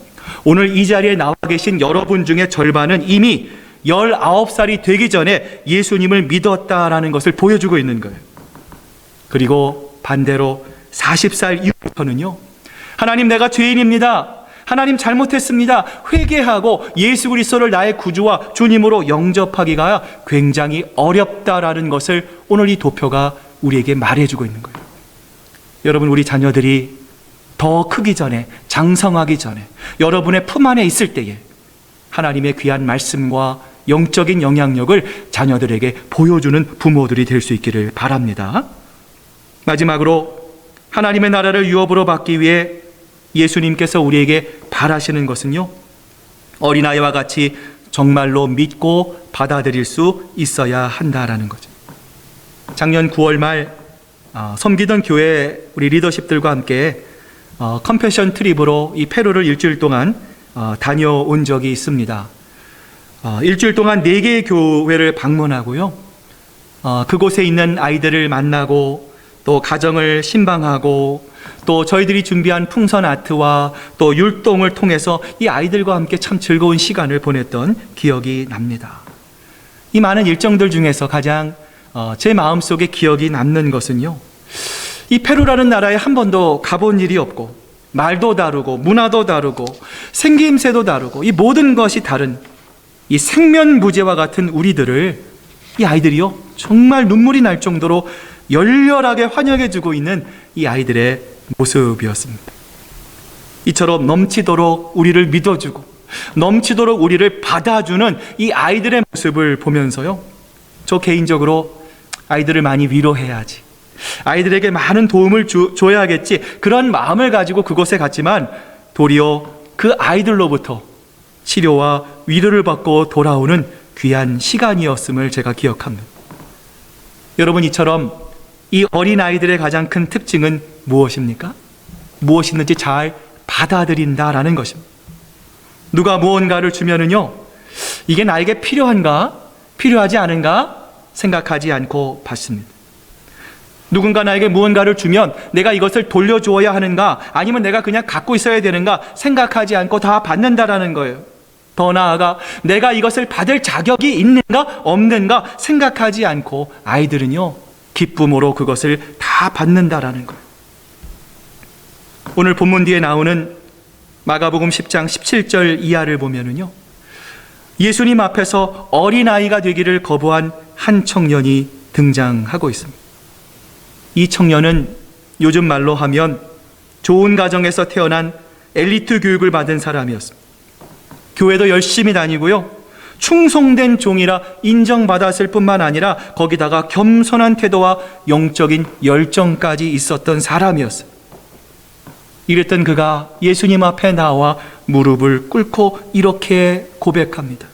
[SPEAKER 1] 오늘 이 자리에 나와 계신 여러분 중에 절반은 이미 19살이 되기 전에 예수님을 믿었다라는 것을 보여주고 있는 거예요. 그리고 반대로 40살 이후부터는요, 하나님, 내가 죄인입니다, 하나님 잘못했습니다, 회개하고 예수 그리스도를 나의 구주와 주님으로 영접하기가 굉장히 어렵다라는 것을 오늘 이 도표가 우리에게 말해주고 있는 거예요. 여러분, 우리 자녀들이 더 크기 전에, 장성하기 전에, 여러분의 품 안에 있을 때에 하나님의 귀한 말씀과 영적인 영향력을 자녀들에게 보여주는 부모들이 될 수 있기를 바랍니다. 마지막으로 하나님의 나라를 유업으로 받기 위해 예수님께서 우리에게 바라시는 것은요, 어린아이와 같이 정말로 믿고 받아들일 수 있어야 한다라는 거죠. 작년 9월 말 섬기던 교회 우리 리더십들과 함께 컴패션 트립으로 이 페루를 일주일 동안 다녀온 적이 있습니다. 일주일 동안 4개의 교회를 방문하고요, 그곳에 있는 아이들을 만나고 또 가정을 신방하고 또 저희들이 준비한 풍선 아트와 또 율동을 통해서 이 아이들과 함께 참 즐거운 시간을 보냈던 기억이 납니다. 이 많은 일정들 중에서 가장 제 마음속에 기억이 남는 것은요, 이 페루라는 나라에 한 번도 가본 일이 없고 말도 다르고 문화도 다르고 생김새도 다르고 이 모든 것이 다른 이 생면부재와 같은 우리들을 이 아이들이요 정말 눈물이 날 정도로 열렬하게 환영해주고 있는 이 아이들의 모습이었습니다. 이처럼 넘치도록 우리를 믿어주고 넘치도록 우리를 받아주는 이 아이들의 모습을 보면서요, 저 개인적으로 아이들을 많이 위로해야지, 아이들에게 많은 도움을 줘야겠지, 그런 마음을 가지고 그곳에 갔지만 도리어 그 아이들로부터 치료와 위로를 받고 돌아오는 귀한 시간이었음을 제가 기억합니다. 여러분, 이처럼 이 어린아이들의 가장 큰 특징은 무엇입니까? 무엇이든지 잘 받아들인다라는 것입니다. 누가 무언가를 주면은요, 이게 나에게 필요한가? 필요하지 않은가? 생각하지 않고 받습니다. 누군가 나에게 무언가를 주면 내가 이것을 돌려주어야 하는가? 아니면 내가 그냥 갖고 있어야 되는가? 생각하지 않고 다 받는다라는 거예요. 더 나아가 내가 이것을 받을 자격이 있는가? 없는가? 생각하지 않고 아이들은요, 기쁨으로 그것을 다 받는다라는 거예요. 오늘 본문 뒤에 나오는 마가복음 10장 17절 이하를 보면은요, 예수님 앞에서 어린아이가 되기를 거부한 한 청년이 등장하고 있습니다. 이 청년은 요즘 말로 하면 좋은 가정에서 태어난 엘리트 교육을 받은 사람이었습니다. 교회도 열심히 다니고요, 충성된 종이라 인정받았을 뿐만 아니라 거기다가 겸손한 태도와 영적인 열정까지 있었던 사람이었어요. 이랬던 그가 예수님 앞에 나와 무릎을 꿇고 이렇게 고백합니다.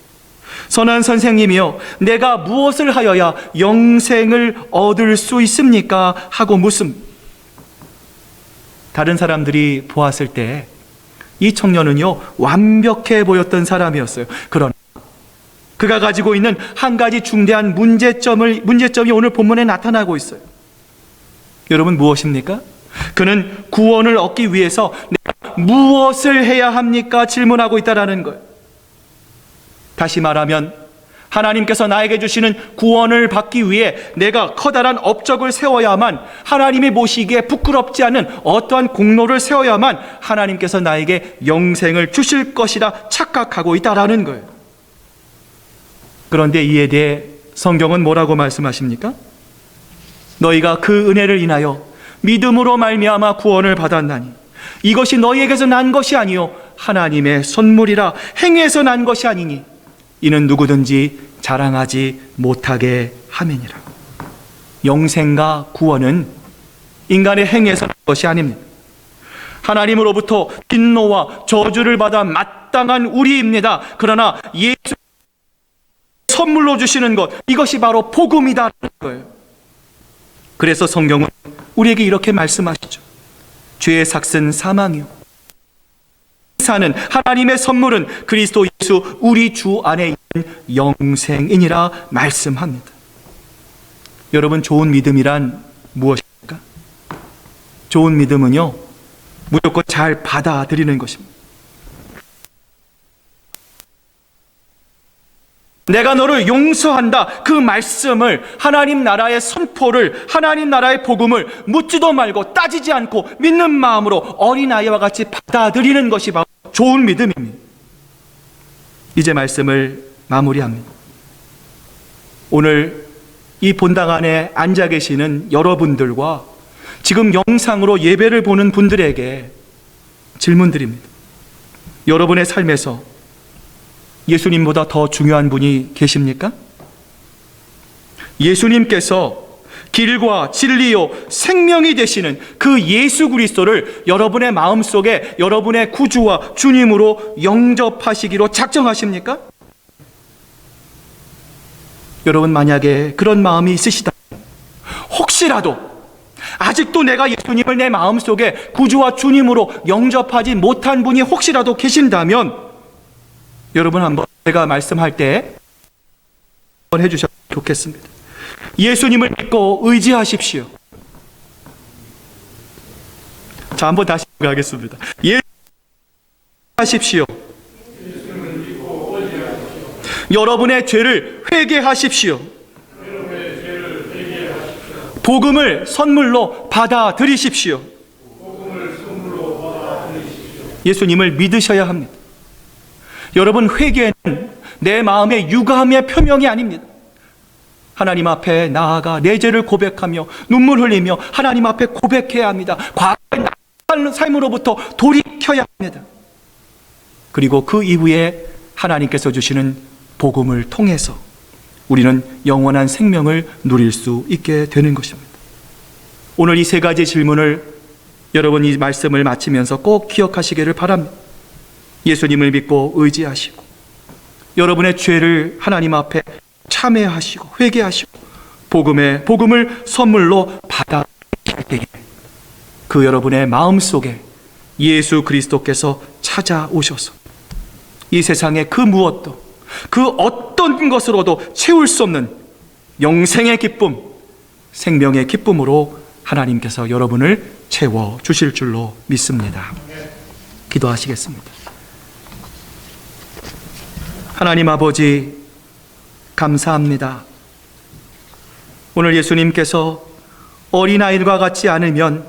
[SPEAKER 1] 선한 선생님이여, 내가 무엇을 하여야 영생을 얻을 수 있습니까? 하고 묻습니다. 다른 사람들이 보았을 때 이 청년은요, 완벽해 보였던 사람이었어요. 그러나 그가 가지고 있는 한 가지 중대한 문제점이 오늘 본문에 나타나고 있어요. 여러분, 무엇입니까? 그는 구원을 얻기 위해서 내가 무엇을 해야 합니까? 질문하고 있다라는 거예요. 다시 말하면 하나님께서 나에게 주시는 구원을 받기 위해 내가 커다란 업적을 세워야만, 하나님이 보시기에 부끄럽지 않은 어떠한 공로를 세워야만 하나님께서 나에게 영생을 주실 것이라 착각하고 있다라는 거예요. 그런데 이에 대해 성경은 뭐라고 말씀하십니까? 너희가 그 은혜를 인하여 믿음으로 말미암아 구원을 받았나니 이것이 너희에게서 난 것이 아니요 하나님의 선물이라. 행위에서 난 것이 아니니 이는 누구든지 자랑하지 못하게 함이니라. 영생과 구원은 인간의 행위에서 난 것이 아닙니다. 하나님으로부터 진노와 저주를 받아 마땅한 우리입니다. 그러나 예수 선물로 주시는 것, 이것이 바로 복음이다라는 거예요. 그래서 성경은 우리에게 이렇게 말씀하시죠. 죄의 삭은 사망이요, 사는 하나님의 선물은 그리스도 예수 우리 주 안에 있는 영생이니라 말씀합니다. 여러분, 좋은 믿음이란 무엇입니까? 좋은 믿음은요, 무조건 잘 받아들이는 것입니다. 내가 너를 용서한다, 그 말씀을, 하나님 나라의 선포를, 하나님 나라의 복음을 묻지도 말고 따지지 않고 믿는 마음으로 어린아이와 같이 받아들이는 것이 바로 좋은 믿음입니다. 이제 말씀을 마무리합니다. 오늘 이 본당 안에 앉아 계시는 여러분들과 지금 영상으로 예배를 보는 분들에게 질문드립니다. 여러분의 삶에서 예수님보다 더 중요한 분이 계십니까? 예수님께서 길과 진리요 생명이 되시는 그 예수 그리스도를 여러분의 마음속에 여러분의 구주와 주님으로 영접하시기로 작정하십니까? 여러분, 만약에 그런 마음이 있으시다면, 혹시라도 아직도 내가 예수님을 내 마음속에 구주와 주님으로 영접하지 못한 분이 혹시라도 계신다면, 여러분 한번 제가 말씀할 때 한번 해주셨으면 좋겠습니다. 예수님을 믿고 의지하십시오. 자, 한번 다시 가겠습니다. 예수하십시오. 여러분의 죄를 회개하십시오. 복음을 선물로 받아들이십시오. 예수님을 믿으셔야 합니다. 여러분, 회개는 내 마음의 유감의 표명이 아닙니다. 하나님 앞에 나아가 내 죄를 고백하며 눈물 흘리며 하나님 앞에 고백해야 합니다. 과거에 삶으로부터 돌이켜야 합니다. 그리고 그 이후에 하나님께서 주시는 복음을 통해서 우리는 영원한 생명을 누릴 수 있게 되는 것입니다. 오늘 이 세 가지 질문을 여러분 이 말씀을 마치면서 꼭 기억하시기를 바랍니다. 예수님을 믿고 의지하시고 여러분의 죄를 하나님 앞에 참회하시고 회개하시고 복음을 선물로 받아들일 때에 그 여러분의 마음속에 예수 그리스도께서 찾아오셔서 이 세상의 그 무엇도 그 어떤 것으로도 채울 수 없는 영생의 기쁨, 생명의 기쁨으로 하나님께서 여러분을 채워주실 줄로 믿습니다. 기도하시겠습니다. 하나님 아버지, 감사합니다. 오늘 예수님께서 어린아이들과 같지 않으면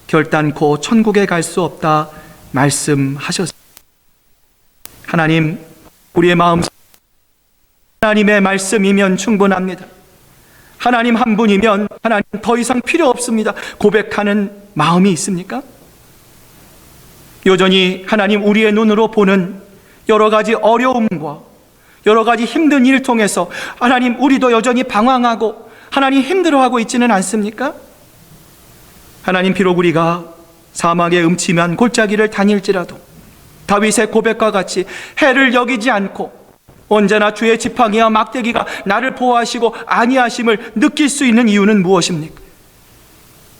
[SPEAKER 1] 결단코 천국에 갈 수 없다 말씀하셨습니다. 하나님, 우리의 마음 하나님의 말씀이면 충분합니다. 하나님 한 분이면 하나님 더 이상 필요 없습니다 고백하는 마음이 있습니까? 여전히 하나님 우리의 눈으로 보는 여러 가지 어려움과 여러 가지 힘든 일을 통해서 하나님 우리도 여전히 방황하고 하나님 힘들어하고 있지는 않습니까? 하나님, 비록 우리가 사막의 음침한 골짜기를 다닐지라도 다윗의 고백과 같이 해를 여기지 않고 언제나 주의 지팡이와 막대기가 나를 보호하시고 안위하심을 느낄 수 있는 이유는 무엇입니까?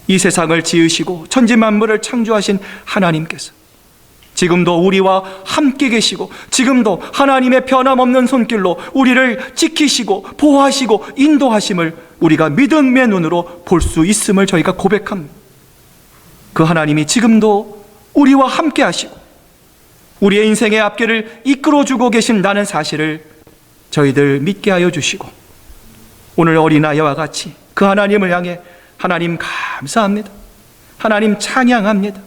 [SPEAKER 1] 이 세상을 지으시고 천지만물을 창조하신 하나님께서 지금도 우리와 함께 계시고 지금도 하나님의 변함없는 손길로 우리를 지키시고 보호하시고 인도하심을 우리가 믿음의 눈으로 볼 수 있음을 저희가 고백합니다. 그 하나님이 지금도 우리와 함께 하시고 우리의 인생의 앞길을 이끌어주고 계신다는 사실을 저희들 믿게 하여 주시고 오늘 어린아이와 같이 그 하나님을 향해 하나님 감사합니다, 하나님 찬양합니다,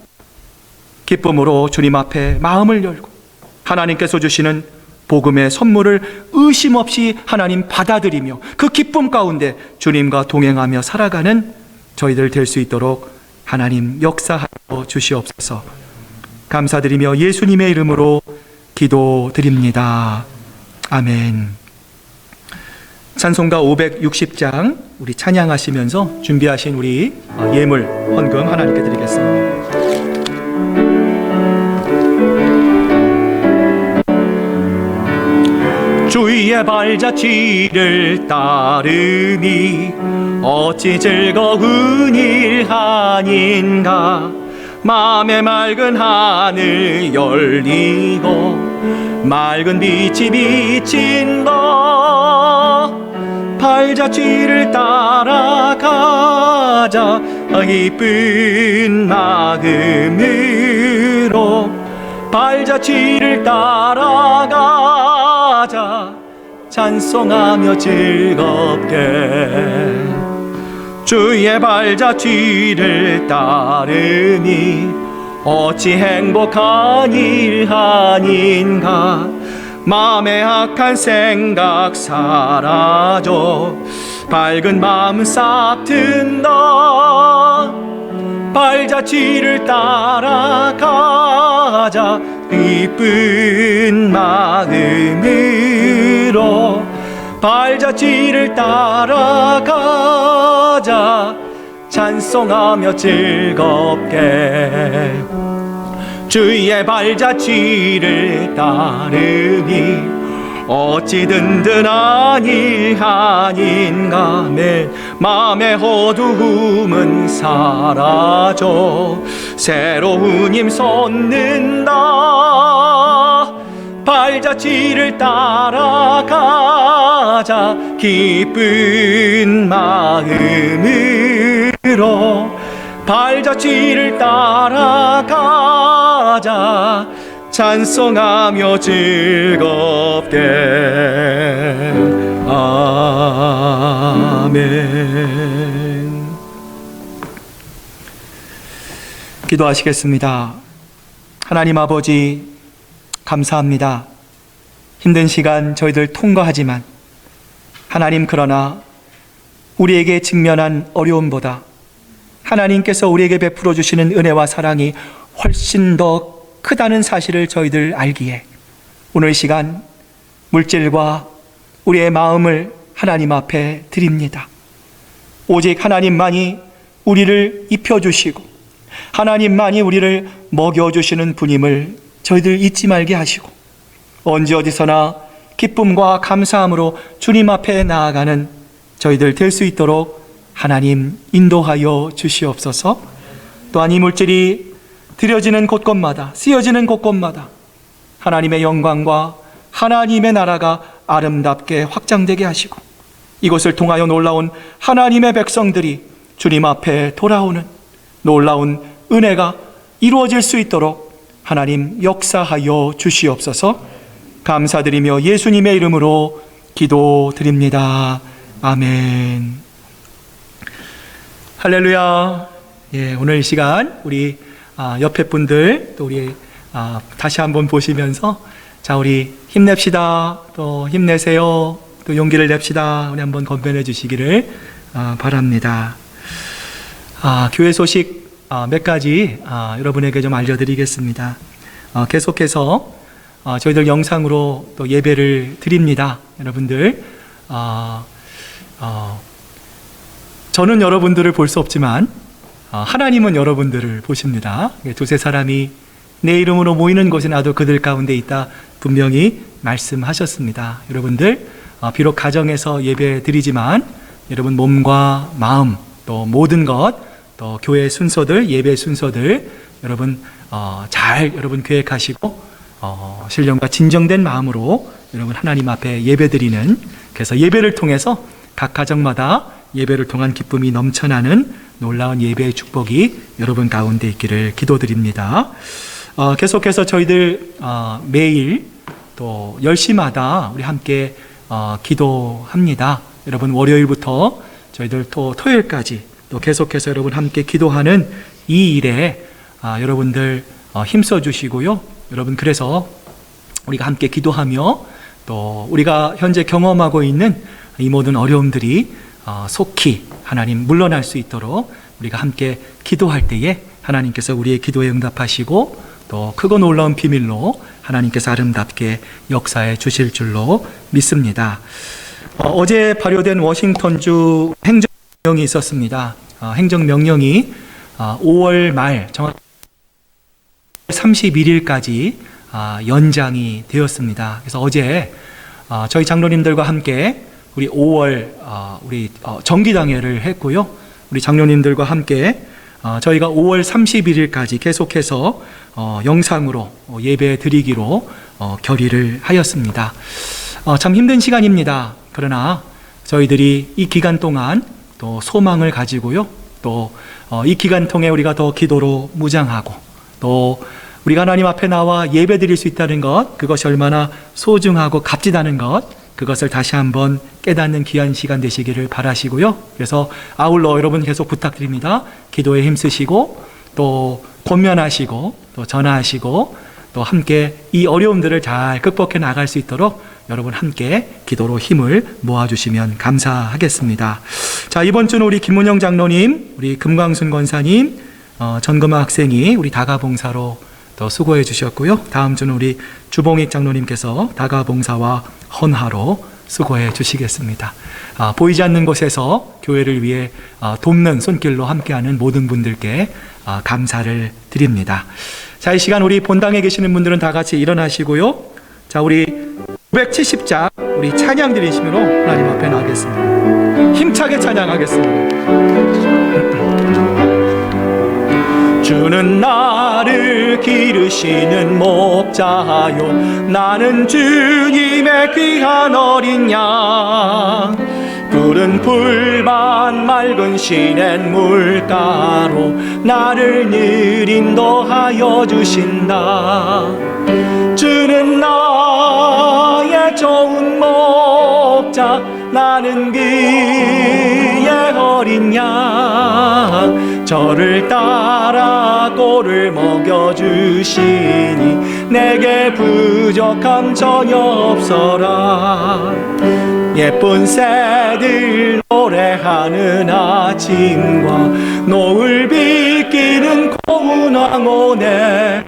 [SPEAKER 1] 기쁨으로 주님 앞에 마음을 열고 하나님께서 주시는 복음의 선물을 의심 없이 하나님 받아들이며 그 기쁨 가운데 주님과 동행하며 살아가는 저희들 될 수 있도록 하나님 역사하여 주시옵소서. 감사드리며 예수님의 이름으로 기도드립니다. 아멘. 찬송가 560장 우리 찬양하시면서 준비하신 우리 예물 헌금 하나님께 드리겠습니다. 주의 발자취를 따르니 어찌 즐거운 일 아닌가. 마음의 맑은 하늘 열리고 맑은 빛이 비친다. 발자취를 따라가자 기쁜 마음으로 발자취를 따라가자 찬송하며 즐겁게 주의 발자취를 따르니 어찌 행복한 일 아닌가. 마음의 악한 생각 사라져 밝은 마음 싹 튼다. 발자취를 따라가자 기쁜 마음으로 발자취를 따라가자 찬송하며 즐겁게 주의 발자취를 따르니 어찌 든든한 일 아닌가. 내 마음의 어두움은 사라져 새로운 힘 솟는다. 발자취를 따라가자 기쁜 마음으로 발자취를 따라가자 찬송하며 즐겁게 아멘. 기도하시겠습니다. 하나님 아버지, 감사합니다. 힘든 시간 저희들 통과하지만 하나님, 그러나 우리에게 직면한 어려움보다 하나님께서 우리에게 베풀어 주시는 은혜와 사랑이 훨씬 더 크다는 사실을 저희들 알기에 오늘 시간 물질과 우리의 마음을 하나님 앞에 드립니다. 오직 하나님만이 우리를 입혀주시고 하나님만이 우리를 먹여주시는 분임을 저희들 잊지 말게 하시고 언제 어디서나 기쁨과 감사함으로 주님 앞에 나아가는 저희들 될 수 있도록 하나님 인도하여 주시옵소서. 또한 이 물질이 드려지는 곳곳마다 쓰여지는 곳곳마다 하나님의 영광과 하나님의 나라가 아름답게 확장되게 하시고 이것을 통하여 놀라운 하나님의 백성들이 주님 앞에 돌아오는 놀라운 은혜가 이루어질 수 있도록 하나님 역사하여 주시옵소서. 감사드리며 예수님의 이름으로 기도드립니다. 아멘. 할렐루야. 예, 오늘 이 시간 우리 옆에 분들 또 우리 다시 한번 보시면서 자, 우리 힘냅시다. 또 힘내세요. 또 용기를 냅시다. 우리 한번 건변해 주시기를 바랍니다. 교회 소식 몇 가지 여러분에게 좀 알려드리겠습니다. 계속해서 저희들 영상으로 또 예배를 드립니다. 여러분들 저는 여러분들을 볼 수 없지만 하나님은 여러분들을 보십니다. 두세 사람이 내 이름으로 모이는 곳에 나도 그들 가운데 있다 분명히 말씀하셨습니다. 여러분들 비록 가정에서 예배 드리지만 여러분 몸과 마음 또 모든 것 또 교회 순서들 예배 순서들 여러분 잘 여러분 계획하시고 신령과 진정된 마음으로 여러분 하나님 앞에 예배 드리는 그래서 예배를 통해서 각 가정마다 예배를 통한 기쁨이 넘쳐나는 놀라운 예배의 축복이 여러분 가운데 있기를 기도드립니다. 계속해서 저희들 매일 또 10시마다 우리 함께 기도합니다. 여러분 월요일부터 저희들 또 토요일까지 또 계속해서 여러분 함께 기도하는 이 일에 여러분들 힘써 주시고요. 여러분 그래서 우리가 함께 기도하며 또 우리가 현재 경험하고 있는 이 모든 어려움들이 속히 하나님 물러날 수 있도록 우리가 함께 기도할 때에 하나님께서 우리의 기도에 응답하시고 또 크고 놀라운 비밀로 하나님께서 아름답게 역사해 주실 줄로 믿습니다. 어제 발효된 워싱턴주 행정명령이 있었습니다. 행정명령이 5월 말 정확히 31일까지 연장이 되었습니다. 그래서 어제 저희 장로님들과 함께 우리 5월 우리 정기당회를 했고요. 우리 장로님들과 함께 저희가 5월 31일까지 계속해서 영상으로 예배 드리기로 결의를 하였습니다. 참 힘든 시간입니다. 그러나 저희들이 이 기간 동안 또 소망을 가지고요. 또 이 기간 통해 우리가 더 기도로 무장하고 또 우리가 하나님 앞에 나와 예배 드릴 수 있다는 것 그것이 얼마나 소중하고 값지다는 것 그것을 다시 한번 깨닫는 귀한 시간 되시기를 바라시고요. 그래서 아울러 여러분 계속 부탁드립니다. 기도에 힘쓰시고 또 권면하시고 또 전화하시고 또 함께 이 어려움들을 잘 극복해 나갈 수 있도록 여러분 함께 기도로 힘을 모아주시면 감사하겠습니다. 자, 이번 주는 우리 김문영 장로님, 우리 금광순 권사님, 전금아 학생이 우리 다가봉사로 또 수고해 주셨고요. 다음 주는 우리 주봉익 장로님께서 다가봉사와 헌화로 수고해 주시겠습니다. 보이지 않는 곳에서 교회를 위해 돕는 손길로 함께하는 모든 분들께 감사를 드립니다. 자, 이 시간 우리 본당에 계시는 분들은 다 같이 일어나시고요. 자, 우리 970장 우리 찬양 드리시므로 하나님 앞에 나가겠습니다. 힘차게 찬양하겠습니다. 주는 나를 기르시는 목자요 나는 주님의 귀한 어린 양 푸른 풀밭 맑은 시냇 물가로 나를 늘 인도하여 주신다. 주는 나의 좋은 목자 나는 그의 어린 양 저를 따라 꼴을 먹여주시니 내게 부족함 전혀 없어라. 예쁜 새들 노래하는 아침과 노을 비끼는 고운 황혼에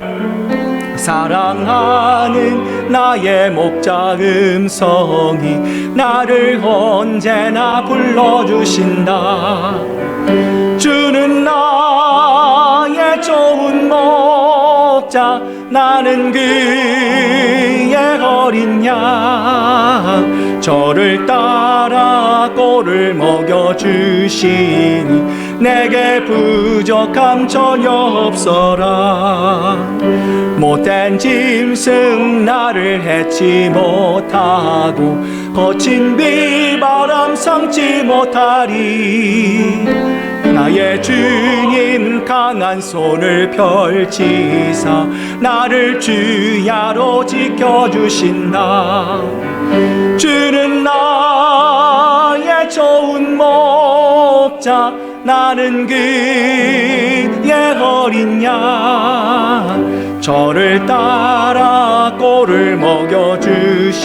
[SPEAKER 1] 사랑하는 나의 목자 음성이 나를 언제나 불러주신다. 주는 나의 좋은 목자, 나는 그의 어린 양. 저를 따라 꼴을 먹여주시니 내게 부족함 전혀 없어라. 못된 짐승 나를 해치 못하고 거친 비바람 삼지 못하리. 나의 주님 강한 손을 펼치사 나를 주야로 지켜주신다. 주는 나의 좋은 목자, 나는 그의 어린 양. 저를 따라 꼴을 먹여주신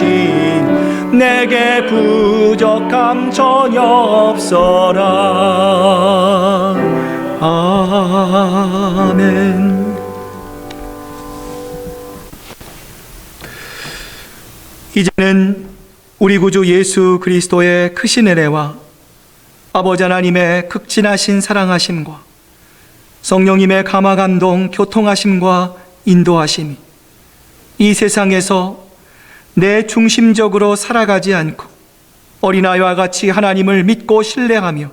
[SPEAKER 1] 내게 부족함 전혀 없어라. 아멘. 이제는 우리 구주 예수 그리스도의 크신 은혜와 아버지 하나님의 극진하신 사랑하심과 성령님의 감화 감동 교통하심과 인도하심이 이 세상에서 내 중심적으로 살아가지 않고 어린아이와 같이 하나님을 믿고 신뢰하며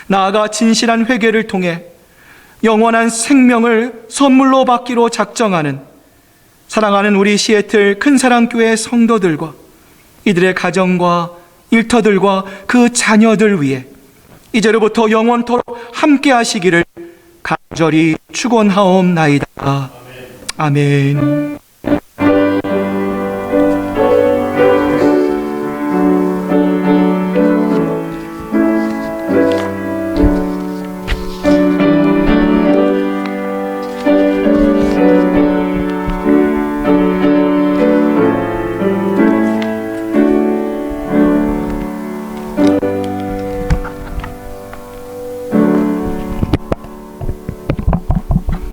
[SPEAKER 1] 나아가 진실한 회개를 통해 영원한 생명을 선물로 받기로 작정하는 사랑하는 우리 시애틀 큰사랑교회 성도들과 이들의 가정과 일터들과 그 자녀들 위해 이제로부터 영원토록 함께 하시기를 간절히 축원하옵나이다. 아멘.